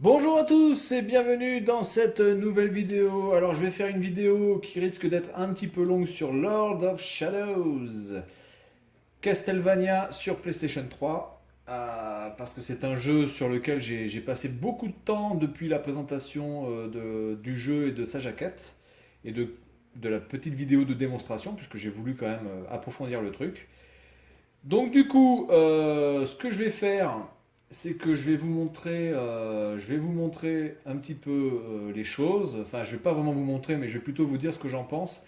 Bonjour à tous et bienvenue dans cette nouvelle vidéo. Alors je vais faire une vidéo qui risque d'être un petit peu longue sur Lord of Shadows, Castlevania sur PlayStation 3, parce que c'est un jeu sur lequel j'ai passé beaucoup de temps depuis la présentation du jeu et de sa jaquette et de la petite vidéo de démonstration puisque j'ai voulu quand même approfondir le truc. Donc du coup, ce que je vais faire, c'est que je vais vous montrer un petit peu les choses. Enfin, je vais pas vraiment vous montrer, mais je vais plutôt vous dire ce que j'en pense.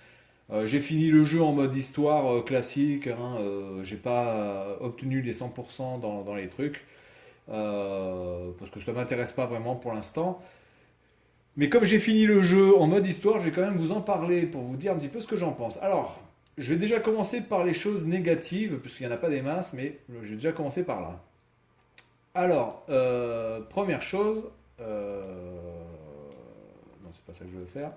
J'ai fini le jeu en mode histoire classique. Hein, j'ai pas obtenu les 100% dans les trucs parce que ça m'intéresse pas vraiment pour l'instant. Mais comme j'ai fini le jeu en mode histoire, je vais quand même vous en parler pour vous dire un petit peu ce que j'en pense. Alors, je vais déjà commencer par les choses négatives, puisqu'il n'y en a pas des masses, mais je vais déjà commencer par là. Alors, première chose, non, c'est pas ça que je veux faire.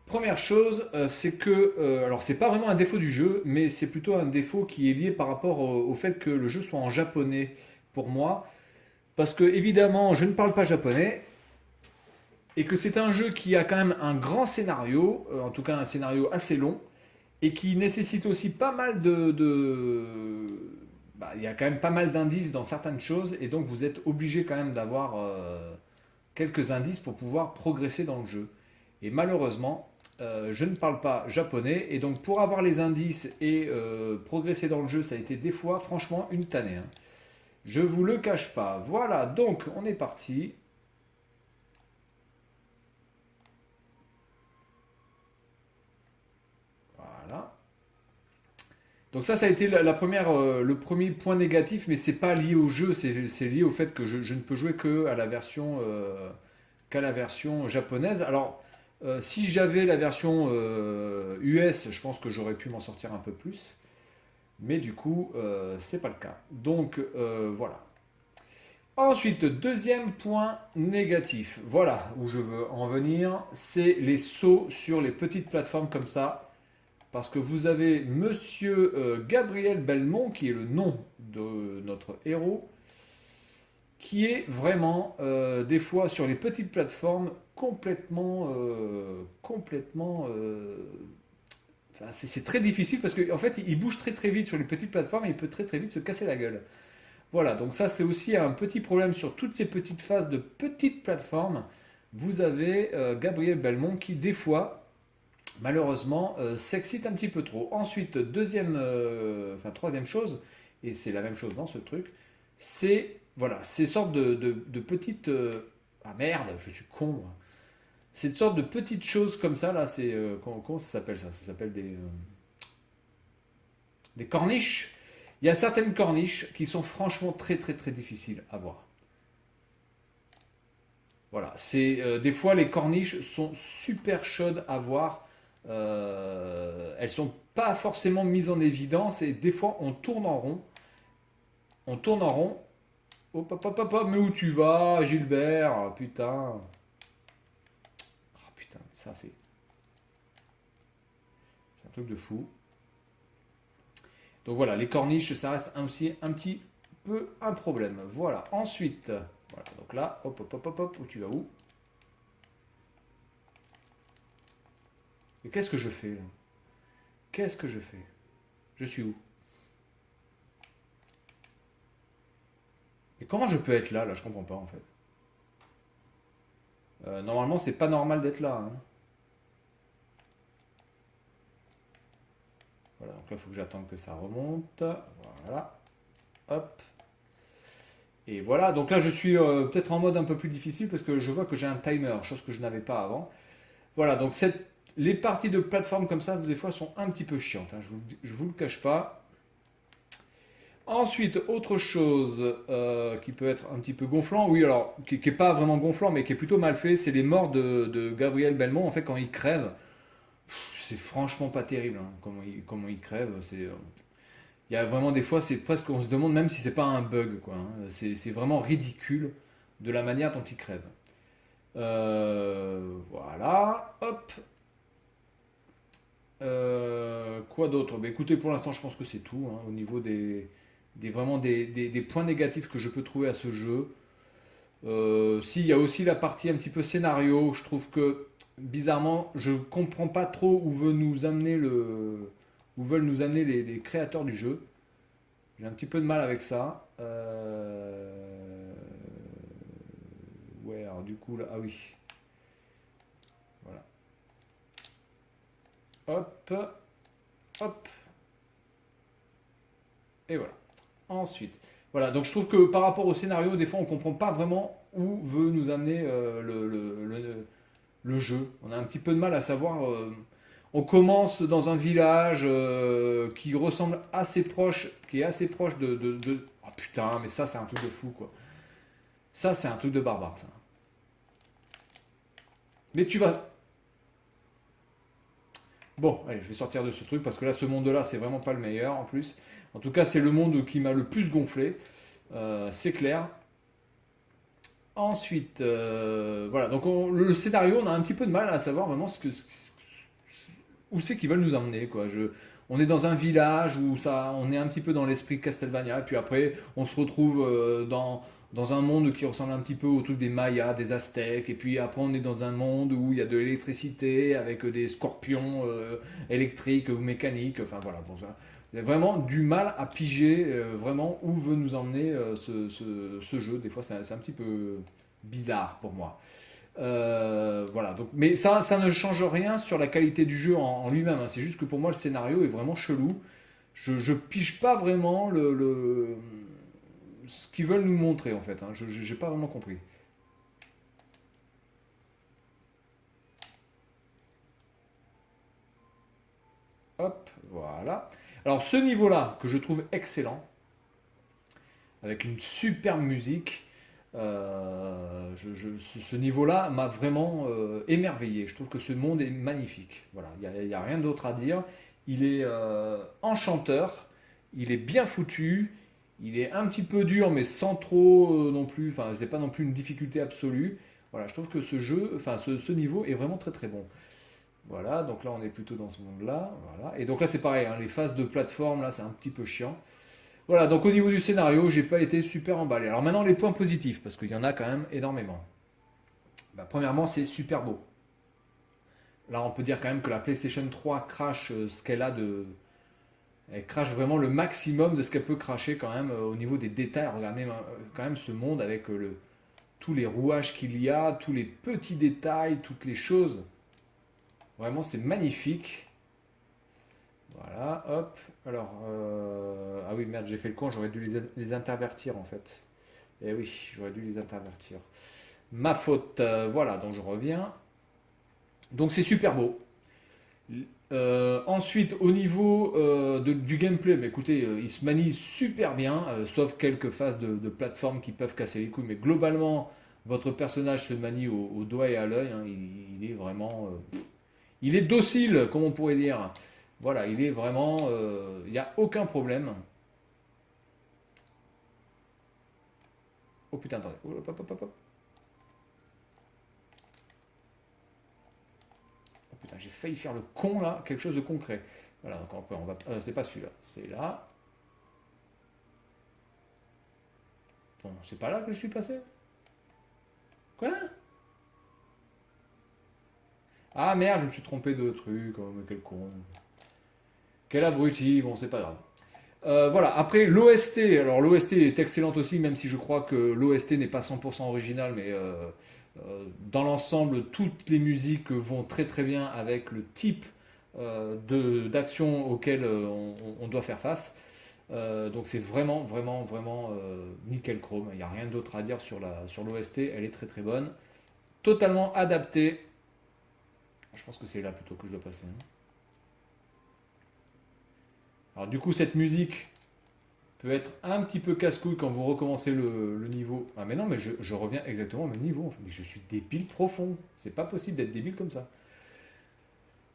Première chose, c'est que, alors c'est pas vraiment un défaut du jeu, mais c'est plutôt un défaut qui est lié par rapport au fait que le jeu soit en japonais pour moi, parce que évidemment, je ne parle pas japonais, et que c'est un jeu qui a quand même un grand scénario, en tout cas un scénario assez long, et qui nécessite aussi pas mal bah, il y a quand même pas mal d'indices dans certaines choses, et donc vous êtes obligé quand même d'avoir quelques indices pour pouvoir progresser dans le jeu. Et malheureusement, je ne parle pas japonais, et donc pour avoir les indices et progresser dans le jeu, ça a été des fois franchement une tannée. Hein. Je vous le cache pas. Voilà, donc on est parti. Voilà. Donc ça a été la première, le premier point négatif, mais c'est pas lié au jeu, c'est lié au fait que je ne peux jouer que à la version, qu'à la version japonaise. Alors, si j'avais la version US, je pense que j'aurais pu m'en sortir un peu plus, mais du coup, c'est pas le cas. Donc voilà. Ensuite, deuxième point négatif, voilà où je veux en venir, c'est les sauts sur les petites plateformes comme ça. Parce que vous avez Monsieur Gabriel Belmont, qui est le nom de notre héros, qui est vraiment, des fois, sur les petites plateformes, enfin, c'est très difficile parce qu'en fait, il bouge très très vite sur les petites plateformes et il peut très très vite se casser la gueule. Voilà, donc ça c'est aussi un petit problème sur toutes ces petites phases de petites plateformes. Vous avez Gabriel Belmont qui, des fois, malheureusement, s'excite un petit peu trop. Ensuite, troisième chose, et c'est la même chose dans ce truc, c'est voilà, ces sortes de petites. Ah merde, je suis con. Moi. Cette sorte de petites choses comme ça, là, c'est. Comment ça s'appelle ça? Ça s'appelle des corniches. Il y a certaines corniches qui sont franchement très très très difficiles à voir. Voilà, c'est des fois les corniches sont super chaudes à voir. Elles sont pas forcément mises en évidence et des fois on tourne en rond. On tourne en rond. Oh papa papa, mais où tu vas, Gilbert? Ah, putain. Oh, putain, ça c'est un truc de fou. Donc voilà, les corniches, ça reste aussi un petit peu un problème. Voilà. Ensuite, voilà. Donc là, hop hop hop hop hop, où tu vas où? Et qu'est-ce que je fais là? Qu'est-ce que je fais? Je suis où? Et comment je peux être là? Là, je comprends pas en fait. Normalement, c'est pas normal d'être là. Hein. Voilà, donc là, il faut que j'attende que ça remonte. Voilà. Hop. Et voilà, donc là, je suis peut-être en mode un peu plus difficile parce que je vois que j'ai un timer, chose que je n'avais pas avant. Voilà, donc les parties de plateforme comme ça, des fois, sont un petit peu chiantes. Hein, je vous le cache pas. Ensuite, autre chose qui peut être un petit peu gonflant, oui, alors, qui n'est pas vraiment gonflant, mais qui est plutôt mal fait, c'est les morts de Gabriel Belmont. En fait, quand il crève, c'est franchement pas terrible. Hein, comment il crève. Il y a vraiment des fois, c'est presque, on se demande même si c'est pas un bug. Quoi, hein. C'est vraiment ridicule de la manière dont il crève. Voilà, hop. Quoi d'autre? Bah, écoutez, pour l'instant, je pense que c'est tout. Hein, au niveau vraiment des points négatifs que je peux trouver à ce jeu. Si, il y a aussi la partie un petit peu scénario. Je trouve que bizarrement, je comprends pas trop où veut nous amener où veulent nous amener les créateurs du jeu. J'ai un petit peu de mal avec ça. Ouais, alors du coup là, ah oui, voilà. Hop, hop, et voilà. Ensuite, voilà. Donc je trouve que par rapport au scénario, des fois, on comprend pas vraiment où veut nous amener le jeu. On a un petit peu de mal à savoir. On commence dans un village qui ressemble assez proche, qui est assez proche Oh putain, mais ça c'est un truc de fou quoi. Ça c'est un truc de barbare ça. Mais tu vas. Bon, allez, je vais sortir de ce truc parce que là, ce monde-là, c'est vraiment pas le meilleur en plus. En tout cas, c'est le monde qui m'a le plus gonflé, c'est clair. Ensuite, voilà, donc le scénario, on a un petit peu de mal à savoir vraiment où c'est qu'ils veulent nous emmener, quoi. On est dans un village où ça, on est un petit peu dans l'esprit Castlevania, et puis après, on se retrouve dans un monde qui ressemble un petit peu au truc des Mayas, des Aztèques, et puis après, on est dans un monde où il y a de l'électricité avec des scorpions électriques ou mécaniques, enfin voilà, bon, ça. Il y a vraiment du mal à piger vraiment où veut nous emmener ce jeu. Des fois, c'est un petit peu bizarre pour moi. Voilà, donc, mais ça ne change rien sur la qualité du jeu en lui-même, hein. C'est juste que pour moi, le scénario est vraiment chelou. Je pige pas vraiment ce qu'ils veulent nous montrer en fait, hein. J'ai pas vraiment compris. Hop, voilà. Alors, ce niveau-là, que je trouve excellent, avec une superbe musique, ce niveau-là m'a vraiment émerveillé. Je trouve que ce monde est magnifique. Voilà, il n'y a rien d'autre à dire. Il est enchanteur, il est bien foutu, il est un petit peu dur, mais sans trop non plus. Enfin, c'est pas non plus une difficulté absolue. Voilà, je trouve que ce jeu, enfin ce niveau est vraiment très très bon. Voilà, donc là on est plutôt dans ce monde-là. Voilà. Et donc là c'est pareil, hein, les phases de plateforme, là c'est un petit peu chiant. Voilà, donc au niveau du scénario, j'ai pas été super emballé. Alors maintenant, les points positifs, parce qu'il y en a quand même énormément. Bah, premièrement, c'est super beau. Là, on peut dire quand même que la PlayStation 3 crache ce qu'elle a de. Elle crache vraiment le maximum de ce qu'elle peut cracher quand même au niveau des détails. Regardez quand même ce monde avec tous les rouages qu'il y a, tous les petits détails, toutes les choses. Vraiment, c'est magnifique. Voilà, hop. Alors, ah oui, merde, j'ai fait le con, j'aurais dû les intervertir en fait. Eh oui, j'aurais dû les intervertir. Ma faute. Voilà, donc je reviens. Donc c'est super beau. Ensuite, au niveau du gameplay, bah, écoutez, il se manie super bien, sauf quelques phases de plateforme qui peuvent casser les couilles. Mais globalement, votre personnage se manie au doigt et à l'œil, hein. Il est vraiment. Il est docile, comme on pourrait dire. Voilà, il est vraiment. Il n'y a aucun problème. Oh putain, attendez. Hop, hop, hop, hop. Oh putain, j'ai failli faire le con là, quelque chose de concret. Voilà, donc après, on va. C'est pas celui-là, c'est là. Bon, c'est pas là que je suis passé. Quoi? Ah merde, je me suis trompé de truc. Oh, mais quel con. Quel abruti. Bon, c'est pas grave. Voilà, après l'OST, alors l'OST est excellente aussi, même si je crois que l'OST n'est pas 100% original, mais dans l'ensemble, toutes les musiques vont très très bien avec le type d'action auquel on doit faire face. Donc c'est vraiment vraiment vraiment nickel chrome, il n'y a rien d'autre à dire sur l'OST, elle est très très bonne. Totalement adaptée. Je pense que c'est là plutôt que je dois passer, hein. Alors du coup cette musique peut être un petit peu casse-couille quand vous recommencez le niveau. Ah mais non, mais je reviens exactement au même niveau. Mais je suis débile profond. C'est pas possible d'être débile comme ça.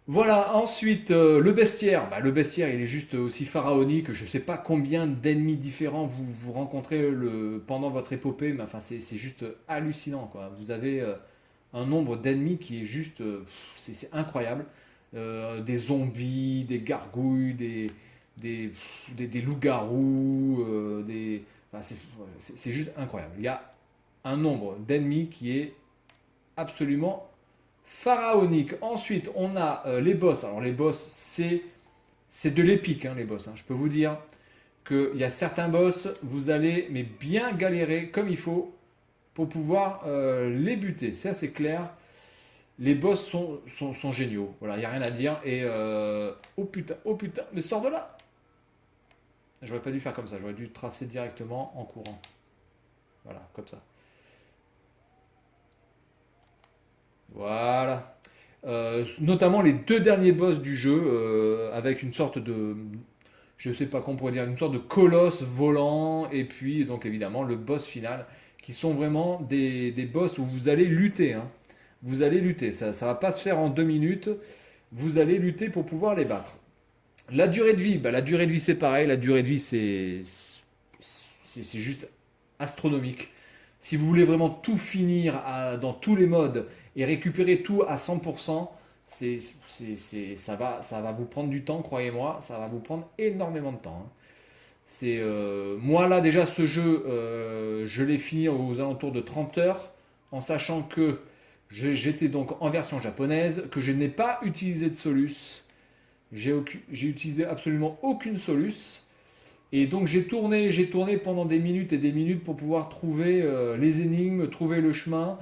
Voilà, ensuite le bestiaire. Bah, le bestiaire, il est juste aussi pharaonique. Je sais pas combien d'ennemis différents vous rencontrez pendant votre épopée, mais enfin c'est juste hallucinant quoi. Vous avez un nombre d'ennemis qui est juste, c'est incroyable. Des zombies, des gargouilles, des, des loups-garous, enfin, c'est juste incroyable. Il y a un nombre d'ennemis qui est absolument pharaonique. Ensuite, on a les boss. Alors les boss, c'est de l'épique, hein, les boss. Hein. Je peux vous dire qu'il y a certains boss, vous allez mais bien galérer comme il faut pour pouvoir les buter. C'est assez clair. Les boss sont géniaux. Voilà, il n'y a rien à dire. Et oh putain, mais sors de là! J'aurais pas dû faire comme ça. J'aurais dû tracer directement en courant. Voilà, comme ça. Voilà. Notamment les deux derniers boss du jeu, avec une sorte de, je sais pas comment on pourrait dire, une sorte de colosse volant, et puis donc évidemment le boss final, qui sont vraiment des boss où vous allez lutter. Hein. Vous allez lutter, ça ne va pas se faire en 2 minutes, vous allez lutter pour pouvoir les battre. La durée de vie, bah, la durée de vie c'est pareil, la durée de vie c'est juste astronomique. Si vous voulez vraiment tout finir dans tous les modes et récupérer tout à 100%, ça va vous prendre du temps, croyez-moi, ça va vous prendre énormément de temps. Hein. Moi là déjà ce jeu, je l'ai fini aux alentours de 30 heures, en sachant que j'étais donc en version japonaise, que je n'ai pas utilisé de Solus, j'ai utilisé absolument aucune Solus. Et donc j'ai tourné pendant des minutes et des minutes pour pouvoir trouver les énigmes, trouver le chemin.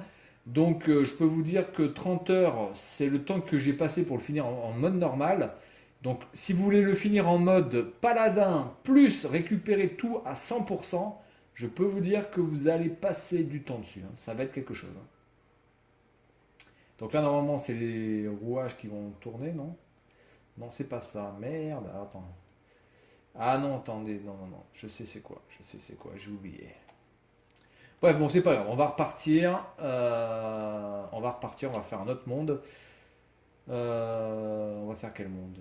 Donc je peux vous dire que 30 heures, c'est le temps que j'ai passé pour le finir en mode normal. Donc si vous voulez le finir en mode paladin, plus récupérer tout à 100%, je peux vous dire que vous allez passer du temps dessus. Hein. Ça va être quelque chose. Hein. Donc là normalement c'est les rouages qui vont tourner, non? Non, c'est pas ça. Merde, attends. Ah non, attendez, non, je sais c'est quoi, j'ai oublié. Bref, bon, c'est pas grave, on va repartir, on va faire un autre monde. On va faire quel monde?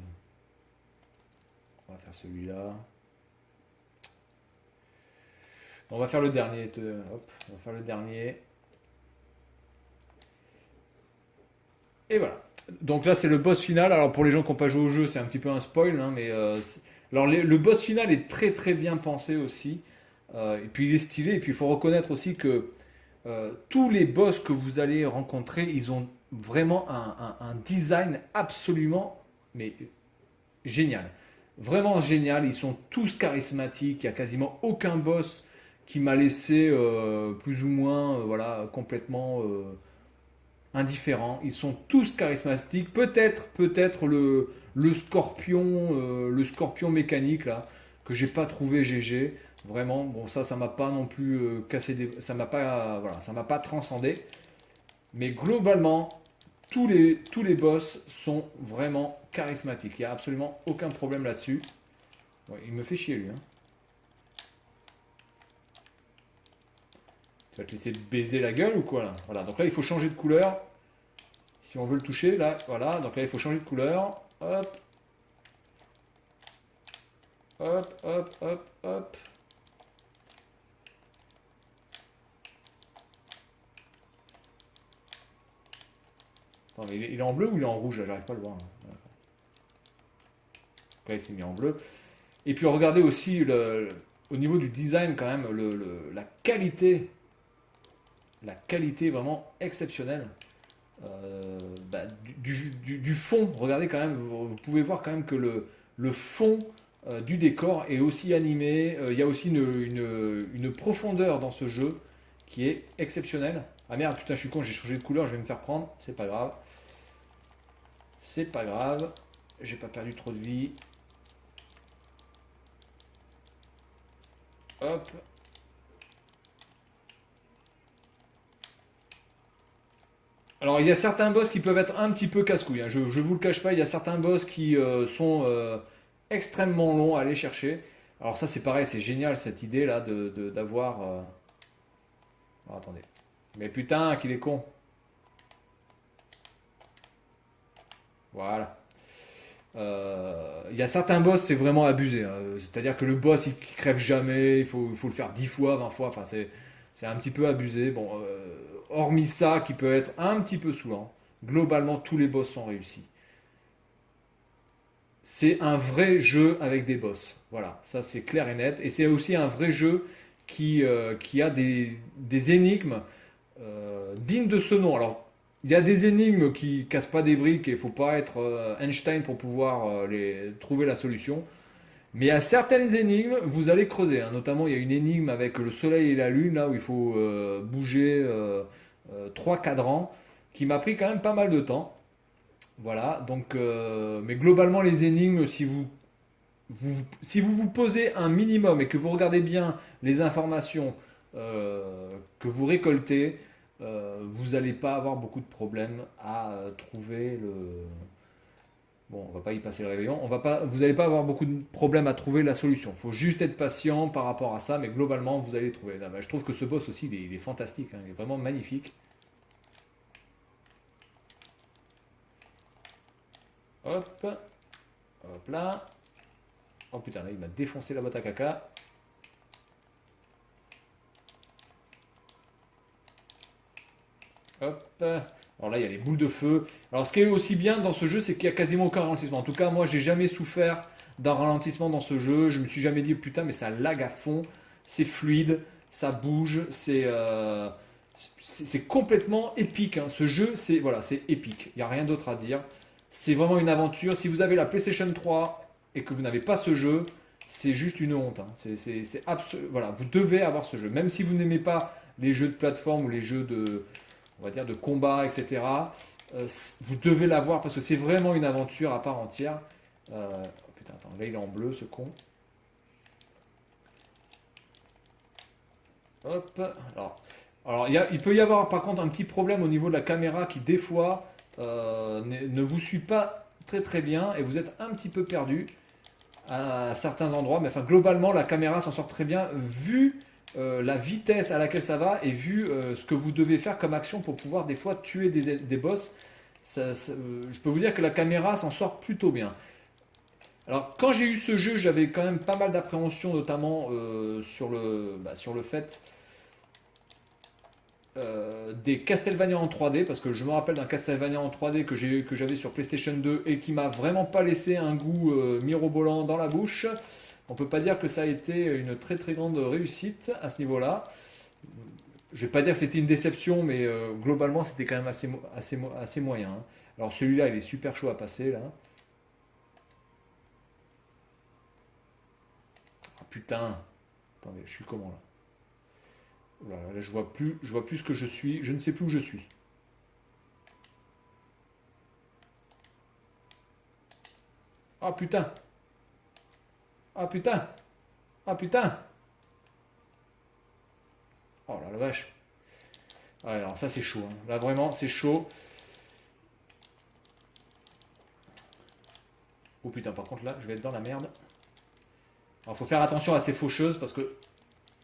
On va faire celui-là. On va faire le dernier, hop, on va faire le dernier. Et voilà. Donc là, c'est le boss final. Alors pour les gens qui n'ont pas joué au jeu, c'est un petit peu un spoil, hein, mais alors le boss final est très très bien pensé aussi. Et puis il est stylé. Et puis il faut reconnaître aussi que tous les boss que vous allez rencontrer, ils ont vraiment un design absolument mais génial. Vraiment génial. Ils sont tous charismatiques. Il n'y a quasiment aucun boss qui m'a laissé plus ou moins voilà, complètement indifférents. Ils sont tous charismatiques. Peut-être le scorpion mécanique là que j'ai pas trouvé GG. Vraiment, bon ça m'a pas non plus cassé ça m'a pas voilà, ça m'a pas transcendé. Mais globalement, tous les boss sont vraiment charismatiques. Il y a absolument aucun problème là-dessus. Ouais, il me fait chier lui. Hein. Tu vas te laisser baiser la gueule ou quoi là? Voilà, donc là il faut changer de couleur. Si on veut le toucher, là, voilà, donc là il faut changer de couleur. Hop. Hop, hop, hop, hop. Attends, mais il est en bleu ou il est en rouge? J'arrive pas à le voir. Là, il s'est mis en bleu. Et puis regardez aussi au niveau du design quand même, la qualité vraiment exceptionnelle. Bah, du fond, regardez quand même, vous pouvez voir quand même que le fond du décor est aussi animé. Il y a aussi une profondeur dans ce jeu qui est exceptionnelle. Ah merde, putain, je suis con, j'ai changé de couleur, je vais me faire prendre. C'est pas grave. C'est pas grave. J'ai pas perdu trop de vie. Hop. Alors il y a certains boss qui peuvent être un petit peu casse-couilles. Hein. Je vous le cache pas, il y a certains boss qui sont extrêmement longs à aller chercher. Alors ça c'est pareil, c'est génial cette idée là d'avoir. Oh, attendez. Mais putain qu'il est con. Voilà. Il y a certains boss, c'est vraiment abusé. Hein. C'est-à-dire que le boss, il crève jamais, il faut le faire 10 fois, 20 fois. Enfin, c'est un petit peu abusé. Bon, hormis ça, qui peut être un petit peu saoulant, globalement, tous les boss sont réussis. C'est un vrai jeu avec des boss. Voilà, ça c'est clair et net. Et c'est aussi un vrai jeu qui a des énigmes dignes de ce nom. Alors, il y a des énigmes qui cassent pas des briques et il faut pas être Einstein pour pouvoir trouver la solution. Mais il y a certaines énigmes, vous allez creuser, hein. Notamment, il y a une énigme avec le soleil et la lune, là où il faut bouger trois cadrans, qui m'a pris quand même pas mal de temps. Voilà, donc, mais globalement, les énigmes, si vous vous posez un minimum et que vous regardez bien les informations que vous récoltez, vous n'allez pas avoir beaucoup de problèmes à trouver le. Bon, on va pas y passer le réveillon. Vous n'allez pas avoir beaucoup de problèmes à trouver la solution. Il faut juste être patient par rapport à ça, mais globalement, vous allez trouver. Là, je trouve que ce boss aussi, il est fantastique, hein, il est vraiment magnifique. Hop, hop là. Oh putain, là, il m'a défoncé la boîte à caca. Hop. Alors là, il y a les boules de feu. Alors, ce qui est aussi bien dans ce jeu, c'est qu'il n'y a quasiment aucun ralentissement. En tout cas, moi, j'ai jamais souffert d'un ralentissement dans ce jeu. Je me suis jamais dit, putain, mais ça lag à fond. C'est fluide, ça bouge, c'est complètement épique, hein. Ce jeu, c'est voilà, c'est épique. Il n'y a rien d'autre à dire. C'est vraiment une aventure. Si vous avez la PlayStation 3 et que vous n'avez pas ce jeu, c'est juste une honte, hein. Voilà, vous devez avoir ce jeu. Même si vous n'aimez pas les jeux de plateforme ou les jeux de, on va dire, de combat, etc. Vous devez l'avoir parce que c'est vraiment une aventure à part entière. Oh putain, attends, là il est en bleu ce con. Hop. Alors il peut y avoir par contre un petit problème au niveau de la caméra qui des fois ne vous suit pas très très bien et vous êtes un petit peu perdu à certains endroits. Mais enfin globalement la caméra s'en sort très bien vu la vitesse à laquelle ça va et vu ce que vous devez faire comme action pour pouvoir des fois tuer des boss. Je peux vous dire que la caméra s'en sort plutôt bien. Alors quand j'ai eu ce jeu, j'avais quand même pas mal d'appréhension, notamment sur le fait des Castlevania en 3D, parce que je me rappelle d'un Castlevania en 3D que j'avais sur PlayStation 2 et qui m'a vraiment pas laissé un goût mirobolant dans la bouche. On peut pas dire que ça a été une très très grande réussite à ce niveau-là. Je vais pas dire que c'était une déception, mais globalement c'était quand même assez moyen, hein. Alors celui-là, il est super chaud à passer là. Ah putain. Attendez, je suis comment là? Oula, là, je vois plus ce que je suis. Je ne sais plus où je suis. Ah putain. Ah putain. Ah putain. Oh là la vache. Ouais, alors ça c'est chaud, hein. Là vraiment c'est chaud. Oh putain, par contre là je vais être dans la merde. Alors faut faire attention à ces faucheuses parce que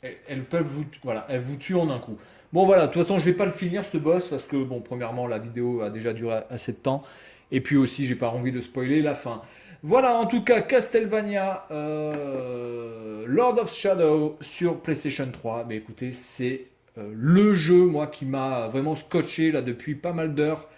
elles peuvent voilà, elles vous tuent en un coup. Bon voilà, de toute façon je vais pas le finir ce boss parce que bon, premièrement la vidéo a déjà duré assez de temps et puis aussi j'ai pas envie de spoiler la fin. Voilà, en tout cas Castlevania Lord of Shadow sur PlayStation 3. Mais écoutez, c'est le jeu moi qui m'a vraiment scotché là depuis pas mal d'heures,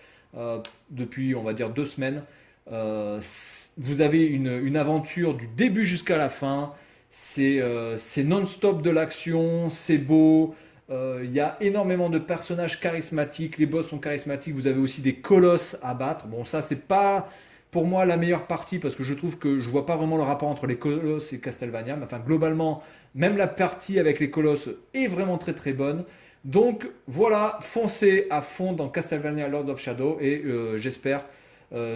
depuis on va dire 2 semaines. Vous avez une aventure du début jusqu'à la fin. C'est non-stop de l'action, c'est beau. Il y a énormément de personnages charismatiques. Les boss sont charismatiques. Vous avez aussi des colosses à battre. Bon, ça, c'est pas pour moi la meilleure partie parce que je trouve que je vois pas vraiment le rapport entre les colosses et Castlevania. Mais enfin, globalement, même la partie avec les colosses est vraiment très très bonne. Donc voilà, foncez à fond dans Castlevania Lord of Shadow et j'espère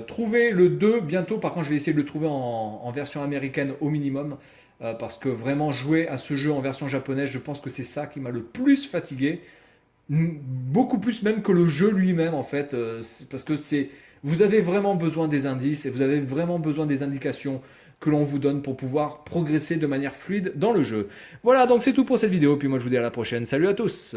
trouver le 2 bientôt. Par contre, je vais essayer de le trouver en version américaine au minimum. Parce que vraiment jouer à ce jeu en version japonaise, je pense que c'est ça qui m'a le plus fatigué. Beaucoup plus même que le jeu lui-même en fait. Parce que vous avez vraiment besoin des indices et vous avez vraiment besoin des indications que l'on vous donne pour pouvoir progresser de manière fluide dans le jeu. Voilà, donc c'est tout pour cette vidéo. Puis moi je vous dis à la prochaine. Salut à tous!